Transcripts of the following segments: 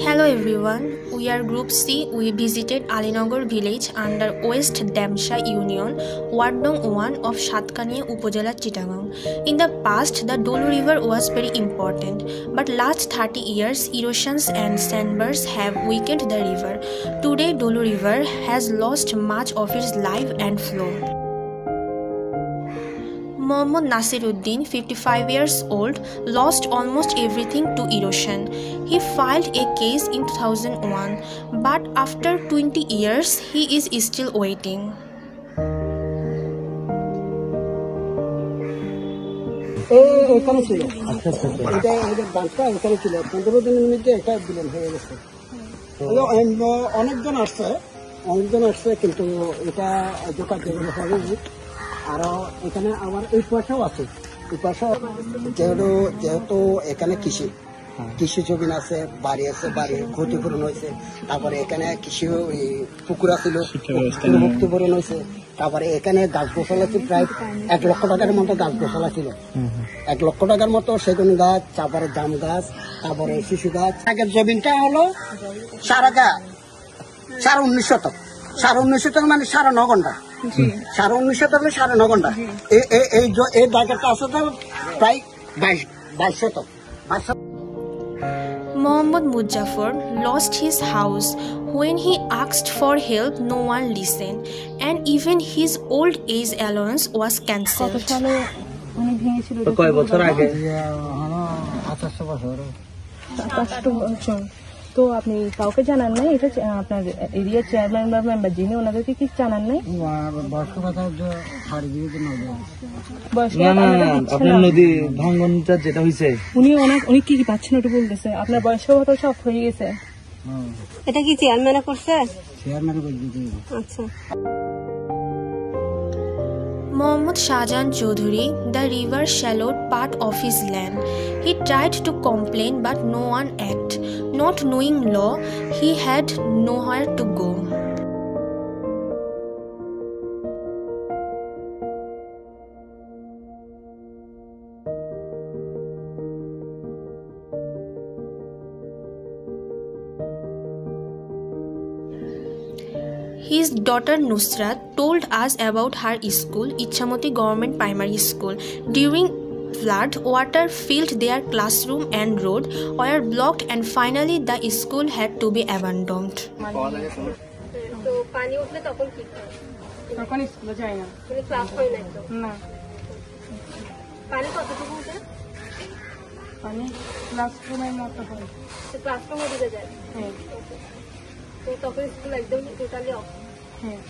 Hello everyone, we are Group C. We visited Alinagar village under West Damsha Union, Ward Nong 1 of Satkania Upojela, Chittagong. In the past, the Dolu River was very important, but last 30 years, erosions and sandbars have weakened the river. Today, Dolu River has lost much of its life and flow. Mohammad Nasiruddin, 55 years old, lost almost everything to erosion. He filed a case in 2001, but after 20 years, he is still waiting. এখানে ছিল এটা আমাদের বাঁধটা এখানে ছিল 15 দিনের মধ্যে এটা বিলীন হয়ে গেছে। অনেকজন আসছে কিন্তু এটা যোগাযোগ হয়নি। আরো এখানে আমার এই পাশেও আছে, এই পাশে যেহেতু এখানে কৃষি জমি আছে, বাড়ি আছে, বাড়ির ক্ষতিপূরণ হয়েছে। তারপরে এখানে কৃষি পুকুর ছিল, ক্ষতিপূরণ হয়েছে। তারপরে এখানে গাছ গোছালা ছিল, প্রায় 1 লক্ষ টাকার মতো গাছ গোছালা ছিল। 1 লক্ষ টাকার মতো সেগুন গাছ, তারপরে জাম গাছ, তারপরে শিশু গাছ। আগের জমিনটা হলো 19 শতক, 19 শতক মানে 9.5 ঘন্টা, 19 শতক 9.5 ঘন্টা। এই জায়গাটা আছে প্রায় 22 শতক। Mohammad Mujaffar lost his house. When he asked for help, no one listened, and even his old age allowance was cancelled. কয় বছর আগে? 28 বছর। তো আপনি কাউকে জানান নাই? এটা আপনার এরিয়া চেয়ারম্যান বা মেম্বার যিনি, ওনাদেরকে কি জানান নাই? আপনার নদী ভাঙ্গনটা যেটা হয়েছে উনি কি পাচ্ছেন ওটা বলতেছে। আপনার বয়স্ক ভাতা সব হয়ে গেছে। এটা কি চেয়ারম্যানে করছে? আচ্ছা। Mohammad Shahjahan Chaudhary, the river shallowed part of his land. He tried to complain but no one acted. Not knowing law, he had nowhere to go. His daughter Nusrat told us about her school, Ichamoti Government Primary School. During flood, water filled their classroom and road were blocked, and finally the school had to be abandoned. তো পানি উঠলে তখন কি হয়? তখন স্কুলে যায় না, ক্লাস হয় না। না। পানি কতটুকু উঠে? পানি ক্লাসরুমের মতো হয়, ক্লাসরুমে ঢুকে যায়। হ্যাঁ। তো তখন স্কুল একদম টোটালি অফ। হ্যাঁ।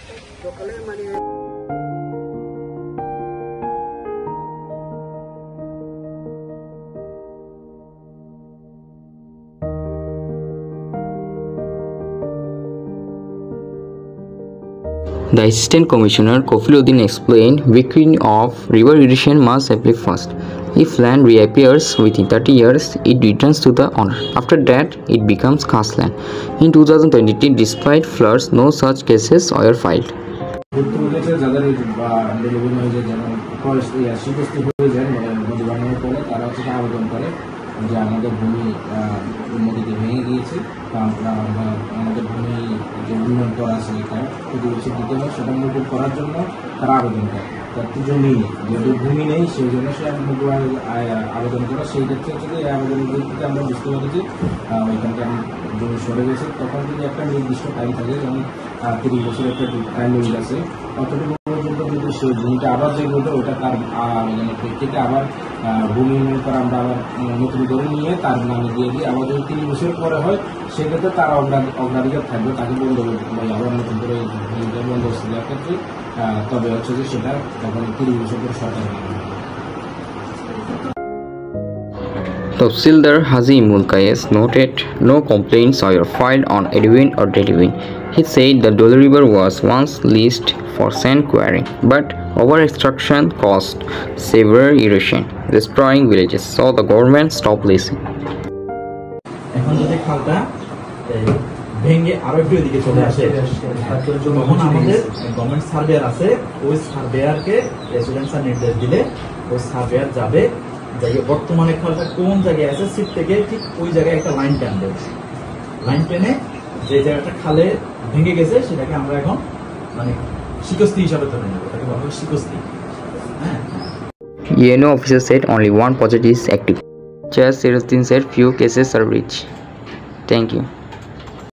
The Assistant Commissioner Kofiluddin explained, weakening of river erosion must apply first. If land reappears within 30 years, it returns to the owner. After that, it becomes khas land. In 2020, despite floods, no such cases were filed. যে আমাদের ভূমি নদীতে ভেঙে গিয়েছে, আমাদের ভূমি যে উন্নয়ন করা আছে এটা প্রতিবেশী দিতে হয়, সেটা মকুব করার জন্য তারা আবেদন করে। তার তো জমি নেই, যেহেতু ভূমি নেই সেই জন্য সে মকুব আবেদন করে। সেই ক্ষেত্রে যদি এই আবেদনের ভিত্তিতে আমরা বুঝতে পারি যে ওইখানকার জমি সরে গেছে, তখন যদি একটা নির্দিষ্ট টাইম থাকে, যেমন 30 বছর একটা টাইম লিমিট আছে, অতটুকু পর্যন্ত যদি সেই জমিটা আবার যে বলতে ওটা তার আবেদনের প্রেক্ষিতে আবার ভূমি উন্নয়ন করে আমরা আবার নতুন করে নিয়ে তার নামে দিয়ে দিই। আবার যদি 30 বছর পরে হয় সেক্ষেত্রে তার অগ্রাধিকার থাকবে, তাকে বন্ধ আবার নতুন করে বন্দোবস্ত দেওয়ার ক্ষেত্রে। তবে হচ্ছে যে সেটা তখন 30 বছর পরে সরকার। Tahsildar Haji Mulkayes noted no complaints were filed on Edwin or Delvin. He said the Dolu River was once leased for sand quarrying, but over-extraction caused severe erosion, destroying villages, so the government stopped leasing. এখন যদি খালটা ভেঙে আরো একটু এদিকে চলে আসে, তখন আমাদের গভর্নমেন্ট সার্ভেয়ার আছে, ওই সার্ভেয়ারকে রেসিডেন্সিয়াল নির্দেশ দিলে ওই সার্ভেয়ার যাবে, যাই বর্তমানে খালটা কোন জায়গায় আছে সিট থেকে ঠিক ওই জায়গায় একটা লাইন টানবে। লাইন টেনে যে জায়গাটা খালে ভেঙে গেছে সেটাকে আমরা এখন মানে শিকস্তি হিসাবে ধরে নেব, এটাকে বলা হয় শিকস্তি। হ্যাঁ, UNO officer said only one project is active. Chair Sirasdin said few cases are reached. Thank you.